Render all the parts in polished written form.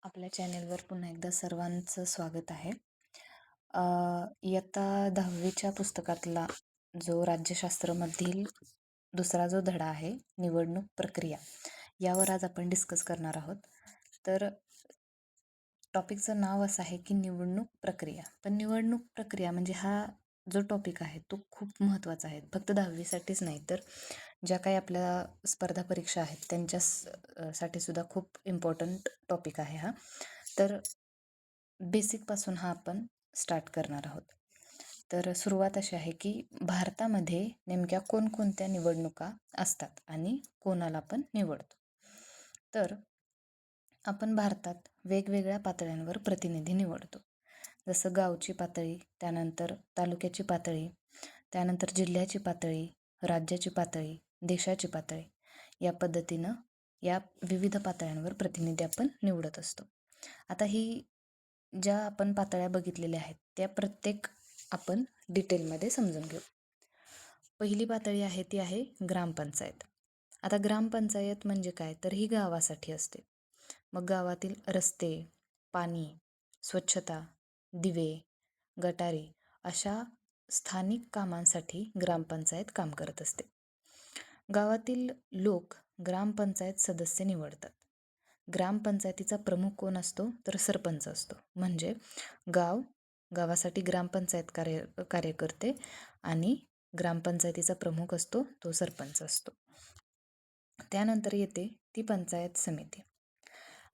आपल्या चॅनेलवर पुन्हा एकदा सर्वांचं स्वागत आहे. इयत्ता 10वीच्या पुस्तकातला जो राज्यशास्त्रमधील दुसरा जो धडा आहे, निवडणूक प्रक्रिया, यावर आज आपण डिस्कस करणार आहोत. तर टॉपिकचं नाव असं आहे की निवडणूक प्रक्रिया. पण निवडणूक प्रक्रिया म्हणजे हा जो टॉपिक आहे तो खूप महत्त्वाचा आहे. फक्त 10वीसाठीच नाही, तर ज्या काही आपल्या स्पर्धा परीक्षा आहेत साठी सुद्धा खूप इम्पॉर्टंट टॉपिक आहे हा. तर बेसिकपासून हा आपण स्टार्ट करणार आहोत. तर सुरुवात अशी आहे की भारतामध्ये नेमक्या कोणकोणत्या निवडणुका असतात आणि कोणाला आपण निवडतो. तर आपण भारतात वेगवेगळ्या पातळ्यांवर प्रतिनिधी निवडतो. जसं गावची पातळी, त्यानंतर तालुक्याची पातळी, त्यानंतर जिल्ह्याची पातळी, राज्याची पातळी, देशाची पातळी, या पद्धतीनं या विविध पातळ्यांवर प्रतिनिधी आपण निवडत असतो. आता ही ज्या आपण पातळ्या बघितलेल्या आहेत त्या प्रत्येक आपण डिटेलमध्ये समजून घेऊ. पहिली पातळी आहे ती आहे ग्रामपंचायत. आता ग्रामपंचायत म्हणजे काय, तर ही गावासाठी असते. मग गावातील रस्ते, पाणी, स्वच्छता, दिवे, गटारी अशा स्थानिक कामांसाठी ग्रामपंचायत काम करत असते. गावातील लोक ग्रामपंचायत सदस्य निवडतात. ग्रामपंचायतीचा प्रमुख कोण असतो, तर सरपंच असतो. म्हणजे गावासाठी ग्रामपंचायत कार्य करते आणि ग्रामपंचायतीचा प्रमुख असतो तो सरपंच असतो. त्यानंतर येते ती पंचायत समिती.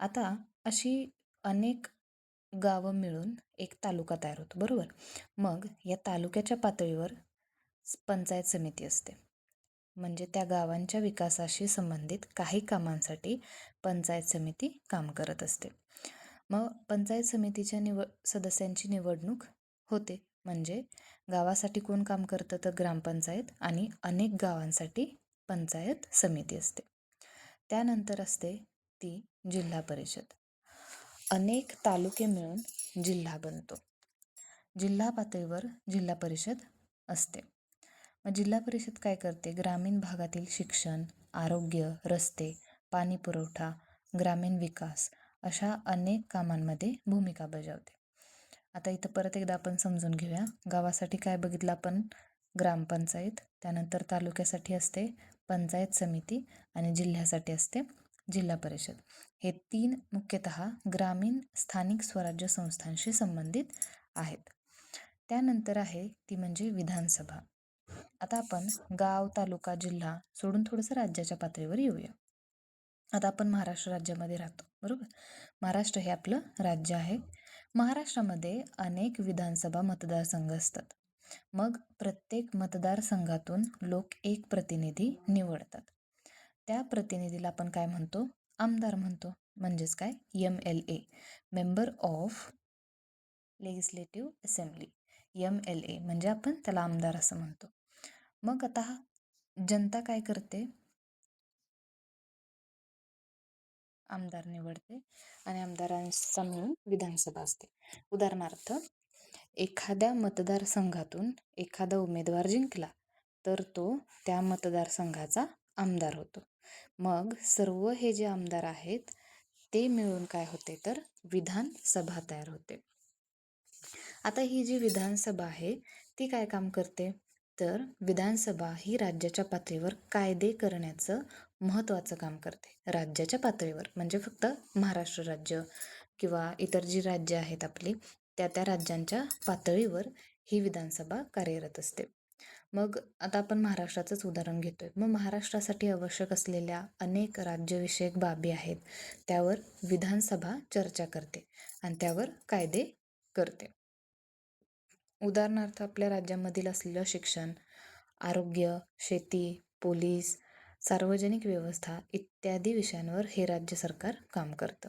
आता अशी अनेक गावं मिळून एक तालुका तयार होतो, बरोबर. मग या तालुक्याच्या पातळीवर पंचायत समिती असते. म्हणजे त्या गावांच्या विकासाशी संबंधित काही कामांसाठी पंचायत समिती काम करत असते. मग पंचायत समितीच्या सदस्यांची निवडणूक होते. म्हणजे गावासाठी कोण काम करतं, तर ग्रामपंचायत, आणि अनेक गावांसाठी पंचायत समिती असते. त्यानंतर असते ती जिल्हा परिषद. अनेक तालुके मिळून जिल्हा बनतो. जिल्हा पातळीवर जिल्हा परिषद असते. मग जिल्हा परिषद काय करते, ग्रामीण भागातील शिक्षण, आरोग्य, रस्ते, पाणी पुरवठा, ग्रामीण विकास अशा अनेक कामांमध्ये भूमिका बजावते. आता इथं परत एकदा आपण समजून घेऊया. गावासाठी काय बघितलं आपण, ग्रामपंचायत, त्यानंतर तालुक्यासाठी असते पंचायत समिती आणि जिल्ह्यासाठी असते जिल्हा परिषद. हे तीन मुख्यतः ग्रामीण स्थानिक स्वराज्य संस्थांशी संबंधित आहेत. त्यानंतर आहे ती म्हणजे विधानसभा. आता आपण गाव, तालुका, जिल्हा सोडून थोडंसं राज्याच्या पातळीवर येऊया. आता आपण महाराष्ट्र राज्यामध्ये राहतो, बरोबर. महाराष्ट्र हे आपलं राज्य आहे. महाराष्ट्रामध्ये अनेक विधानसभा मतदारसंघ असतात. मग प्रत्येक मतदारसंघातून लोक एक प्रतिनिधी निवडतात. त्या प्रतिनिधीला आपण काय म्हणतो, आमदार म्हणतो. म्हणजेच काय, MLA, member of legislative assembly. MLA म्हणजे आपण त्याला आमदार असं म्हणतो. मग आता जनता काय करते, आमदार निवडते आणि आमदारांचा मिळून विधानसभा असते. उदाहरणार्थ, एखाद्या मतदारसंघातून एखादा उमेदवार जिंकला तर तो त्या मतदारसंघाचा आमदार होतो. मग सर्व हे जे आमदार आहेत ते मिळून काय होते, तर विधानसभा तयार होते. आता ही जी विधानसभा आहे ती काय काम करते, तर विधानसभा ही राज्याच्या पातळीवर कायदे करण्याचं महत्त्वाचं काम करते. राज्याच्या पातळीवर म्हणजे फक्त महाराष्ट्र राज्य किंवा इतर जी राज्य आहेत आपली, त्या राज्यांच्या पातळीवर ही विधानसभा कार्यरत असते. मग आता आपण महाराष्ट्राचंच उदाहरण घेतोय. मग महाराष्ट्रासाठी आवश्यक असलेल्या अनेक राज्यविषयक बाबी आहेत, त्यावर विधानसभा चर्चा करते आणि त्यावर कायदे करते. उदाहरणार्थ, आपल्या राज्यामधील असलेलं शिक्षण, आरोग्य, शेती, पोलीस, सार्वजनिक व्यवस्था इत्यादी विषयांवर हे राज्य सरकार काम करतं.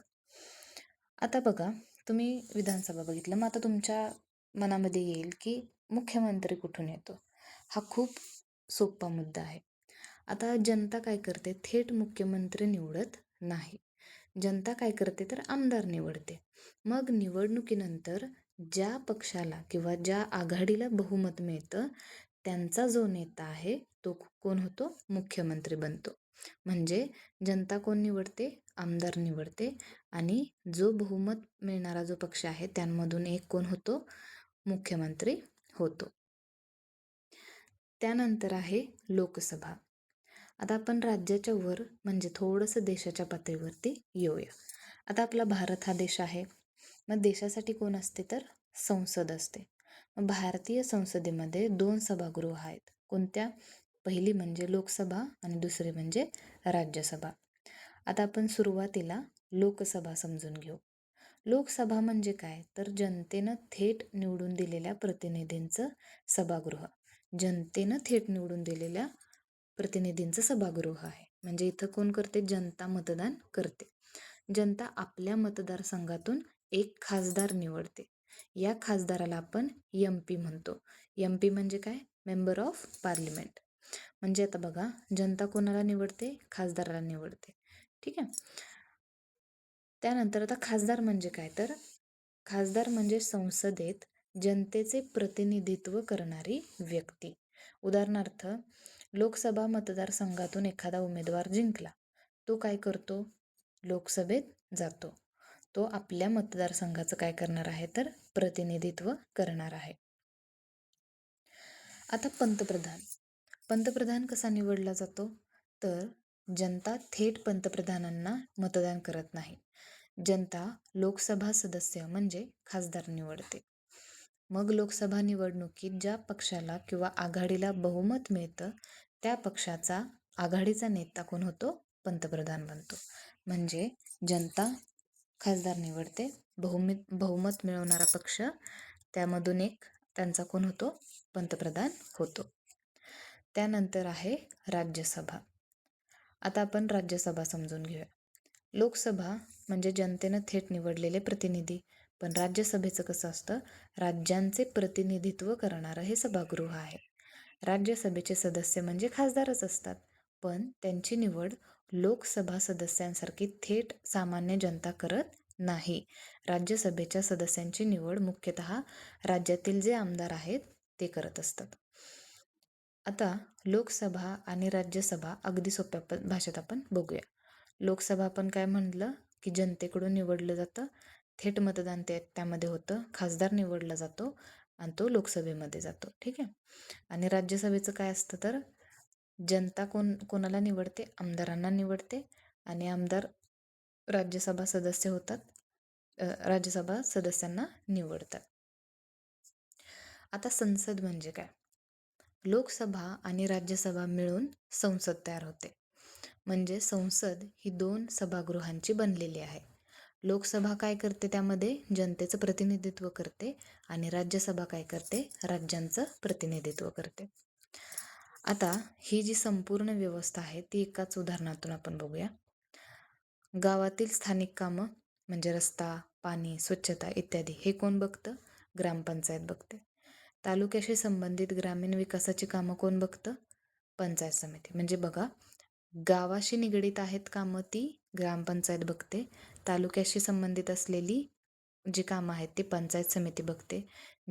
आता बघा, तुम्ही विधानसभा बघितलं, मग आता तुमच्या मनामध्ये येईल की मुख्यमंत्री कुठून येतो. हा खूप सोपा मुद्दा आहे. आता जनता काय करते, थेट मुख्यमंत्री निवडत नाही. जनता काय करते, तर आमदार निवडते. मग निवडणुकीनंतर ज्या पक्षाला किंवा ज्या आघाडीला बहुमत मिळतं त्यांचा जो नेता आहे तो कोण होतो, मुख्यमंत्री बनतो. म्हणजे जनता कोण निवडते, आमदार निवडते आणि जो बहुमत मिळणारा जो पक्ष आहे त्यांमधून एक कोण होतो? मुख्यमंत्री होतो. त्यानंतर आहे लोकसभा. आता आपण राज्याच्या वर म्हणजे थोडंसं देशाच्या पातळीवरती येऊया. आता आपला भारत हा देश आहे. मग देशासाठी कोण असते तर संसद असते. मग भारतीय संसदेमध्ये 2 सभागृह आहेत. कोणत्या? पहिली म्हणजे लोकसभा आणि दुसरी म्हणजे राज्यसभा. आता आपण सुरुवातीला लोकसभा समजून घेऊ. लोकसभा म्हणजे काय? तर जनतेनं थेट निवडून दिलेल्या प्रतिनिधींचं सभागृह. जनतेनं थेट निवडून दिलेल्या प्रतिनिधींचं सभागृह आहे. म्हणजे इथं कोण करते? जनता मतदान करते. जनता आपल्या मतदारसंघातून एक खासदार निवडते. या खासदाराला आपण MP म्हणतो. MP म्हणजे काय? Member of parliament. म्हणजे आता बघा, जनता कोणाला निवडते? खासदाराला निवडते. ठीक आहे. त्यानंतर आता खासदार म्हणजे काय? तर खासदार म्हणजे संसदेत जनतेचे प्रतिनिधित्व करणारी व्यक्ती. उदाहरणार्थ, लोकसभा मतदारसंघातून एखादा उमेदवार जिंकला. तो काय करतो? लोकसभेत जातो. तो आपल्या मतदारसंघाचं काय करणार आहे? तर प्रतिनिधित्व करणार आहे. आता पंतप्रधान. पंतप्रधान कसा निवडला जातो? तर जनता थेट पंतप्रधानांना मतदान करत नाही. जनता लोकसभा सदस्य म्हणजे खासदार निवडते. मग लोकसभा निवडणुकीत ज्या पक्षाला किंवा आघाडीला बहुमत मिळतं त्या पक्षाचा आघाडीचा नेता कोण होतो? पंतप्रधान बनतो. म्हणजे जनता खासदार निवडते. बहुमत मिळवणारा पक्ष त्यामधून एक त्यांचा कोण होतो? पंतप्रधान होतो. त्यानंतर आहे राज्यसभा. आता आपण राज्यसभा समजून घेऊया. लोकसभा म्हणजे जनतेनं थेट निवडलेले प्रतिनिधी. पण राज्यसभेचं कसं असतं? राज्यांचे प्रतिनिधित्व करणारं हे सभागृह आहे. राज्यसभेचे सदस्य म्हणजे खासदारच असतात. पण त्यांची निवड लोकसभा सदस्यांसारखी थेट सामान्य जनता करत नाही. राज्यसभेच्या सदस्यांची निवड मुख्यतः राज्यातील जे आमदार आहेत ते करत असतात. आता लोकसभा आणि राज्यसभा अगदी सोप्या भाषेत आपण बघूया. लोकसभा आपण काय म्हटलं की जनतेकडून निवडलं जातं. थेट मतदान त्यामध्ये होतं. खासदार निवडला जातो आणि तो लोकसभेमध्ये जातो. ठीक आहे. आणि राज्यसभेचं काय असतं तर जनता कोणाला निवडते? आमदारांना निवडते आणि आमदार राज्यसभा सदस्य होतात. राज्यसभा सदस्यांना निवडतात. आता संसद म्हणजे काय? लोकसभा आणि राज्यसभा मिळून संसद तयार होते. म्हणजे संसद ही 2 सभागृहांची बनलेली आहे. लोकसभा काय करते? त्यामध्ये जनतेचं प्रतिनिधित्व करते आणि राज्यसभा काय करते? राज्यांचं प्रतिनिधित्व करते. आता ही जी संपूर्ण व्यवस्था आहे ती एकाच उदाहरणातून आपण बघूया. गावातील स्थानिक कामं म्हणजे रस्ता, पाणी, स्वच्छता इत्यादी हे कोण बघतं? ग्रामपंचायत बघते. तालुक्याशी संबंधित ग्रामीण विकासाची कामं कोण बघतं? पंचायत समिती. म्हणजे बघा, गावाशी निगडीत आहेत कामं ती ग्रामपंचायत बघते. तालुक्याशी संबंधित असलेली जी कामं आहेत ती पंचायत समिती बघते.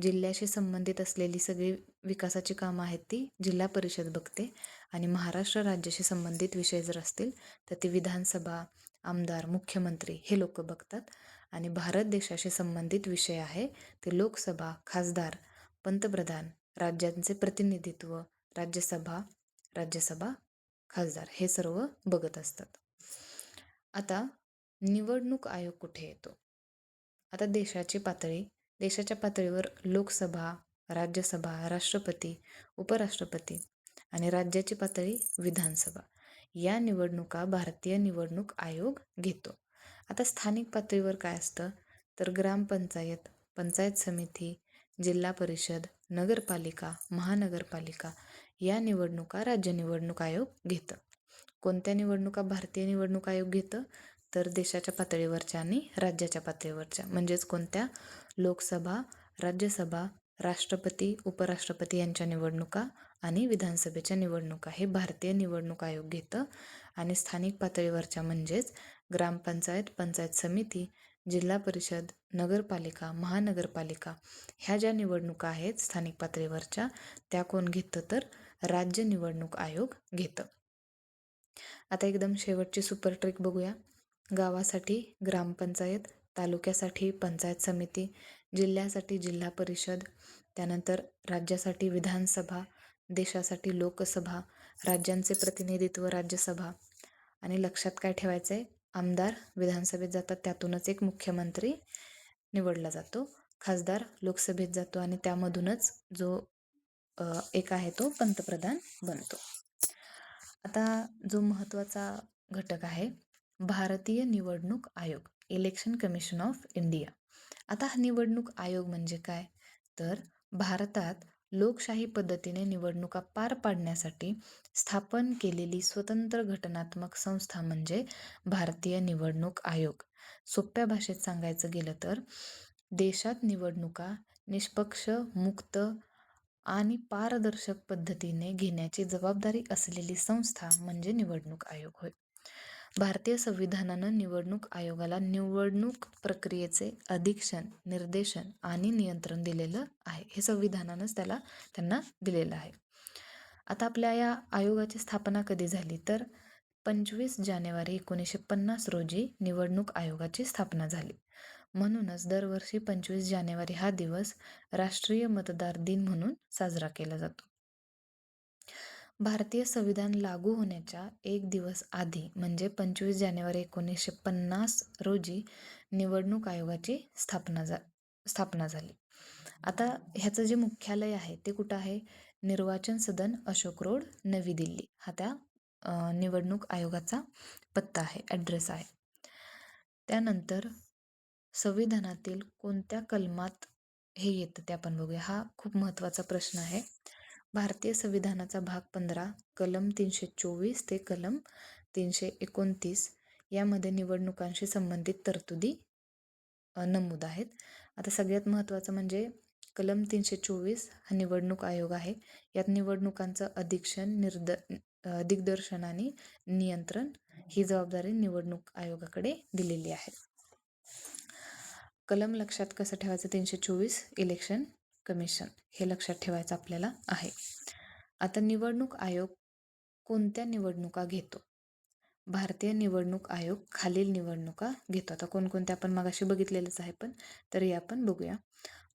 जिल्ह्याशी संबंधित असलेली सगळी विकासाची कामं आहेत ती जिल्हा परिषद बघते. आणि महाराष्ट्र राज्याशी संबंधित विषय जर असतील तर ती विधानसभा, आमदार, मुख्यमंत्री हे लोक बघतात. आणि भारत देशाशी संबंधित विषय आहे ते लोकसभा, खासदार, पंतप्रधान, राज्यांचे प्रतिनिधित्व, राज्यसभा, खासदार हे सर्व बघत असतात. आता निवडणूक आयोग कुठे येतो? आता देशाच्या पातळीवर लोकसभा, राज्यसभा, राष्ट्रपती, उपराष्ट्रपती आणि राज्याची पातळी विधानसभा या निवडणुका भारतीय निवडणूक आयोग घेतो. आता स्थानिक पातळीवर काय असतं तर ग्रामपंचायत, पंचायत समिती, जिल्हा परिषद, नगरपालिका, महानगरपालिका या निवडणुका राज्य निवडणूक आयोग घेतं. कोणत्या निवडणुका भारतीय निवडणूक आयोग घेतं तर देशाच्या पातळीवरच्या आणि राज्याच्या पातळीवरच्या. म्हणजेच कोणत्या? लोकसभा, राज्यसभा, राष्ट्रपती, उपराष्ट्रपती यांच्या निवडणुका आणि विधानसभेच्या निवडणुका हे भारतीय निवडणूक आयोग घेतं. आणि स्थानिक पातळीवरच्या म्हणजेच ग्रामपंचायत, पंचायत समिती, जिल्हा परिषद, नगरपालिका, महानगरपालिका ह्या ज्या निवडणुका आहेत स्थानिक पातळीवरच्या त्या कोण घेतं तर राज्य निवडणूक आयोग घेतं. आता एकदम शेवटची सुपर ट्रिक बघूया. गावासाठी ग्रामपंचायत, तालुक्यासाठी पंचायत समिती, जिल्ह्यासाठी जिल्हा परिषद, त्यानंतर राज्यासाठी विधानसभा, देशासाठी लोकसभा, राज्यांचे प्रतिनिधित्व राज्यसभा. आणि लक्षात काय ठेवायचं आहे, आमदार विधानसभेत जातात, त्यातूनच एक मुख्यमंत्री निवडला जातो. खासदार लोकसभेत जातो आणि त्यामधूनच जो एक आहे तो पंतप्रधान बनतो. आता जो महत्त्वाचा घटक आहे भारतीय निवडणूक आयोग, इलेक्शन कमिशन ऑफ इंडिया. आता हा निवडणूक आयोग म्हणजे काय, तर भारतात लोकशाही पद्धतीने निवडणुका पार पाडण्यासाठी स्थापन केलेली स्वतंत्र घटनात्मक संस्था म्हणजे भारतीय निवडणूक आयोग. सोप्या भाषेत सांगायचं गेलं तर देशात निवडणुका निष्पक्ष, मुक्त आणि पारदर्शक पद्धतीने घेण्याची जबाबदारी असलेली संस्था म्हणजे निवडणूक आयोग होय. भारतीय संविधानानं निवडणूक आयोगाला निवडणूक प्रक्रियेचे अधीक्षण, निर्देशन आणि नियंत्रण दिलेलं आहे. हे संविधानानंच त्यांना दिलेलं आहे. आता आपल्या या आयोगाची स्थापना कधी झाली, तर 25 जानेवारी 1950 रोजी निवडणूक आयोगाची स्थापना झाली. म्हणूनच दरवर्षी 25 जानेवारी हा दिवस राष्ट्रीय मतदार दिन म्हणून साजरा केला जातो. भारतीय संविधान लागू होण्याच्या एक दिवस आधी म्हणजे 25 जानेवारी 1950 रोजी निवडणूक आयोगाची स्थापना झाली. आता ह्याचं जे मुख्यालय आहे ते कुठं आहे, निर्वाचन सदन, अशोक रोड, नवी दिल्ली, हा त्या निवडणूक आयोगाचा पत्ता आहे, ॲड्रेस आहे. त्यानंतर संविधानातील कोणत्या कलमात हे येतं ते आपण बघूया. हा खूप महत्त्वाचा प्रश्न आहे. भारतीय संविधानाचा भाग 15 कलम 324 ते कलम 329 यामध्ये निवडणुकांशी संबंधित तरतुदी नमूद आहेत. आता सगळ्यात महत्त्वाचं म्हणजे कलम 324 हा निवडणूक आयोग आहे. यात निवडणुकांचं अधीक्षण, दिग्दर्शन आणि नियंत्रण ही जबाबदारी निवडणूक आयोगाकडे दिलेली आहे. कलम लक्षात कसं ठेवायचं, 324 इलेक्शन कमिशन हे लक्षात ठेवायचं आपल्याला आहे. आता निवडणूक आयोग कोणत्या निवडणुका घेतो, भारतीय निवडणूक आयोग खालील निवडणुका घेतो. आता कोणकोणत्या आपण मगाशी बघितलेलंच आहे, पण तरी आपण बघूया.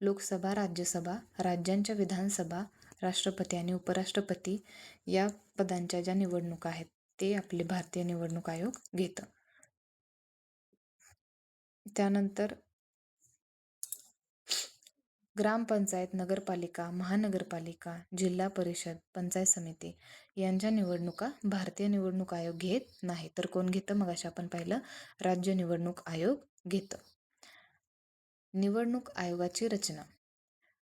लोकसभा, राज्यसभा, राज्यांच्या विधानसभा, राष्ट्रपती आणि उपराष्ट्रपती या पदांच्या ज्या निवडणुका आहेत ते आपले भारतीय निवडणूक आयोग घेतं. त्यानंतर ग्रामपंचायत, नगरपालिका, महानगरपालिका, जिल्हा परिषद, पंचायत समिती यांच्या निवडणुका भारतीय निवडणूक आयोग घेत नाही. तर कोण घेतं, मगाशी आपण पाहिलं, राज्य निवडणूक आयोग घेतं. निवडणूक आयोगाची रचना.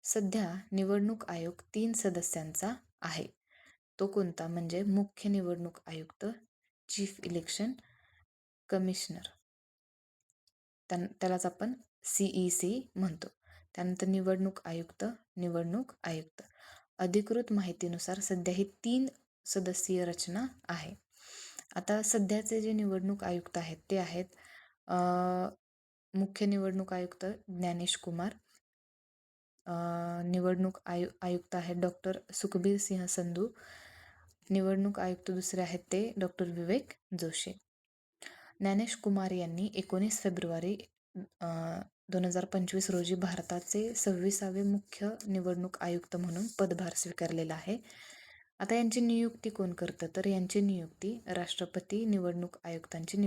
सध्या निवडणूक आयोग 3 सदस्यांचा आहे. तो कोणता, म्हणजे मुख्य निवडणूक आयुक्त, चीफ इलेक्शन कमिशनर, त्यालाच आपण CEC म्हणतो. त्यानंतर निवडणूक आयुक्त. अधिकृत माहितीनुसार सध्या ही 3 सदस्यीय रचना आहे. आता सध्याचे जे निवडणूक आयुक्त आहेत ते आहेत मुख्य निवडणूक आयुक्त ज्ञानेश कुमार, निवडणूक आयुक्त आहेत डॉक्टर सुखबीर सिंह संधू, निवडणूक आयुक्त दुसरे आहेत ते डॉक्टर विवेक जोशी. ज्ञानेश कुमार यांनी 19 फेब्रुवारी 2025 रोजी भारताचे 26वे मुख्य निवडणूक आयुक्त म्हणून पदभार स्वीकारलेला आहे. आता यांची नियुक्ती कोण करतं, तर यांची नियुक्ती राष्ट्रपती निवडणूक आयुक्तांची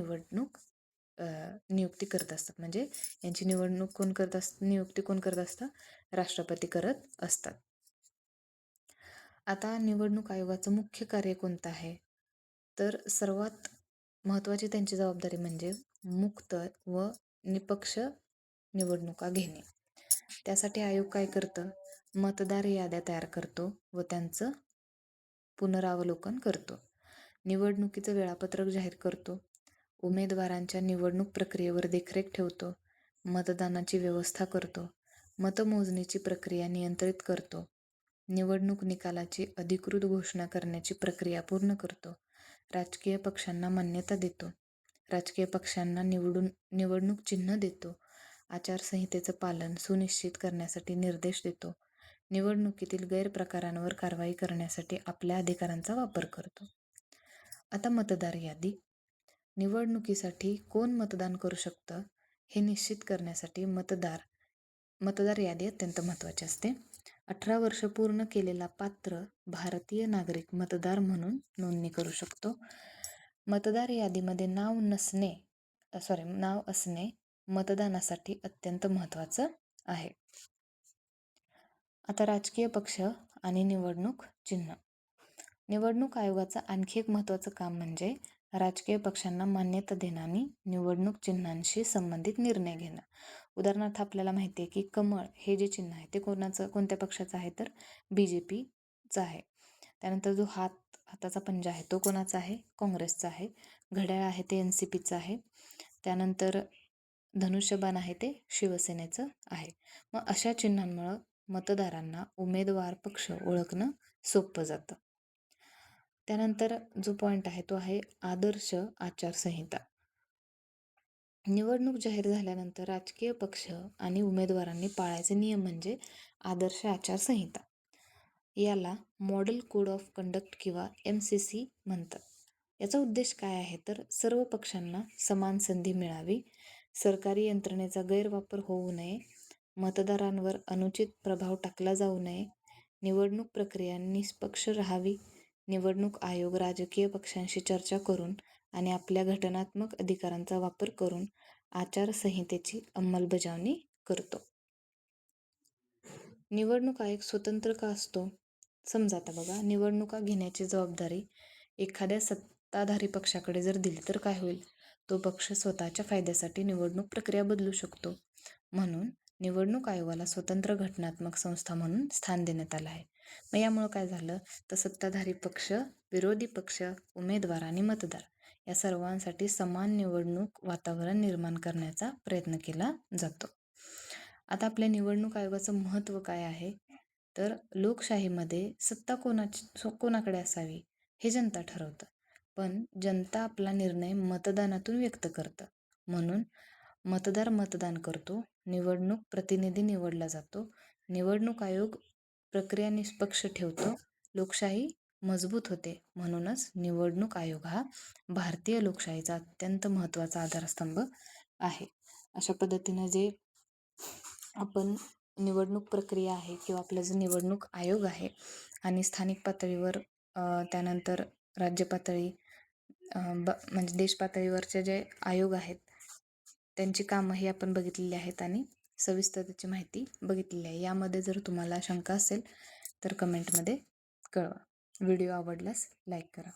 नियुक्ती करत असतात. म्हणजे यांची नियुक्ती कोण करत असतं, राष्ट्रपती करत असतात. आता निवडणूक आयोगाचं मुख्य कार्य कोणतं आहे, तर सर्वात महत्त्वाची त्यांची जबाबदारी म्हणजे मुक्त व निपक्ष निवडणुका घेणे. त्यासाठी आयोग काय करतं, मतदार याद्या तयार करतो व त्यांचं पुनरावलोकन करतो, निवडणुकीचं वेळापत्रक जाहीर करतो, उमेदवारांच्या निवडणूक प्रक्रियेवर देखरेख ठेवतो, मतदानाची व्यवस्था करतो, मतमोजणीची प्रक्रिया नियंत्रित करतो, निवडणूक निकालाची अधिकृत घोषणा करण्याची प्रक्रिया पूर्ण करतो, राजकीय पक्षांना मान्यता देतो, राजकीय पक्षांना निवडणूक चिन्ह देतो, आचारसंहितेचं पालन सुनिश्चित करण्यासाठी निर्देश देतो, निवडणुकीतील गैरप्रकारांवर कारवाई करण्यासाठी आपल्या अधिकारांचा वापर करतो. आता मतदार यादी. निवडणुकीसाठी कोण मतदान करू शकतं हे निश्चित करण्यासाठी मतदार यादी अत्यंत महत्त्वाची असते. 18 वर्ष पूर्ण केलेला पात्र भारतीय नागरिक मतदार म्हणून नोंदणी करू शकतो. मतदार यादीमध्ये नाव असणे मतदानासाठी अत्यंत महत्त्वाचं आहे. आता राजकीय पक्ष आणि निवडणूक चिन्ह. निवडणूक आयोगाचं आणखी एक महत्त्वाचं काम म्हणजे राजकीय पक्षांना मान्यता देणं आणि निवडणूक चिन्हांशी संबंधित निर्णय घेणं. उदाहरणार्थ आपल्याला माहिती आहे की कमळ हे जे चिन्ह आहे ते कोणत्या पक्षाचं आहे तर BJPचं आहे. त्यानंतर जो हाताचा पंजा आहे तो कोणाचा आहे? काँग्रेसचा आहे. घड्याळ आहे ते NCPचं आहे. त्यानंतर धनुष्यबाण आहे ते शिवसेनेचं आहे. मग अशा चिन्हांमुळं मतदारांना उमेदवार पक्ष ओळखणं सोपं जातं. त्यानंतर जो पॉईंट आहे तो आहे आदर्श आचारसंहिता. निवडणूक जाहीर झाल्यानंतर राजकीय पक्ष आणि उमेदवारांनी पाळायचे नियम म्हणजे आदर्श आचारसंहिता. याला मॉडेल कोड ऑफ कंडक्ट किंवा MCC म्हणतात. याचा उद्देश काय आहे तर सर्व पक्षांना समान संधी मिळावी, सरकारी यंत्रणेचा गैरवापर होऊ नये, मतदारांवर अनुचित प्रभाव टाकला जाऊ नये, निवडणूक प्रक्रिया निष्पक्ष राहावी, निवडणूक आयोग राजकीय पक्षांशी चर्चा करून आणि आपल्या घटनात्मक अधिकारांचा वापर करून आचारसंहितेची अंमलबजावणी करतो. निवडणूक आयोग स्वतंत्र का असतो? समजा आता बघा, निवडणुका घेण्याची जबाबदारी एखाद्या सत्ताधारी पक्षाकडे जर दिली तर काय होईल? तो पक्ष स्वतःच्या फायद्यासाठी निवडणूक प्रक्रिया बदलू शकतो. म्हणून निवडणूक आयोगाला स्वतंत्र घटनात्मक संस्था म्हणून स्थान देण्यात आलं आहे. मग यामुळं काय झालं तर सत्ताधारी पक्ष, विरोधी पक्ष, उमेदवार आणि मतदार या सर्वांसाठी समान निवडणूक वातावरण निर्माण करण्याचा प्रयत्न केला जातो. आता आपल्या निवडणूक आयोगाचं महत्त्व काय आहे तर लोकशाहीमध्ये सत्ता कोणाकडे असावी हे जनता ठरवतं. पण जनता आपला निर्णय मतदानातून व्यक्त करतं. म्हणून मतदार मतदान करतो, निवडणूक प्रतिनिधी निवडला जातो, निवडणूक आयोग प्रक्रिया निष्पक्ष ठेवतो, लोकशाही मजबूत होते. म्हणूनच निवडणूक आयोग हा भारतीय लोकशाहीचा अत्यंत महत्त्वाचा आधारस्तंभ आहे. अशा पद्धतीनं जे आपण निवडणूक प्रक्रिया आहे किंवा आपलं जे निवडणूक आयोग आहे आणि स्थानिक पातळीवर त्यानंतर राज्य पातळी म्हणजे देश पातळीवरचे जे आयोग आहेत त्यांची कामं ही आपण बघितलेली आहेत आणि सविस्तर त्याची माहिती बघितलेली आहे. यामध्ये जर तुम्हाला शंका असेल तर कमेंटमध्ये कळवा. व्हिडिओ आवडल्यास लाईक करा.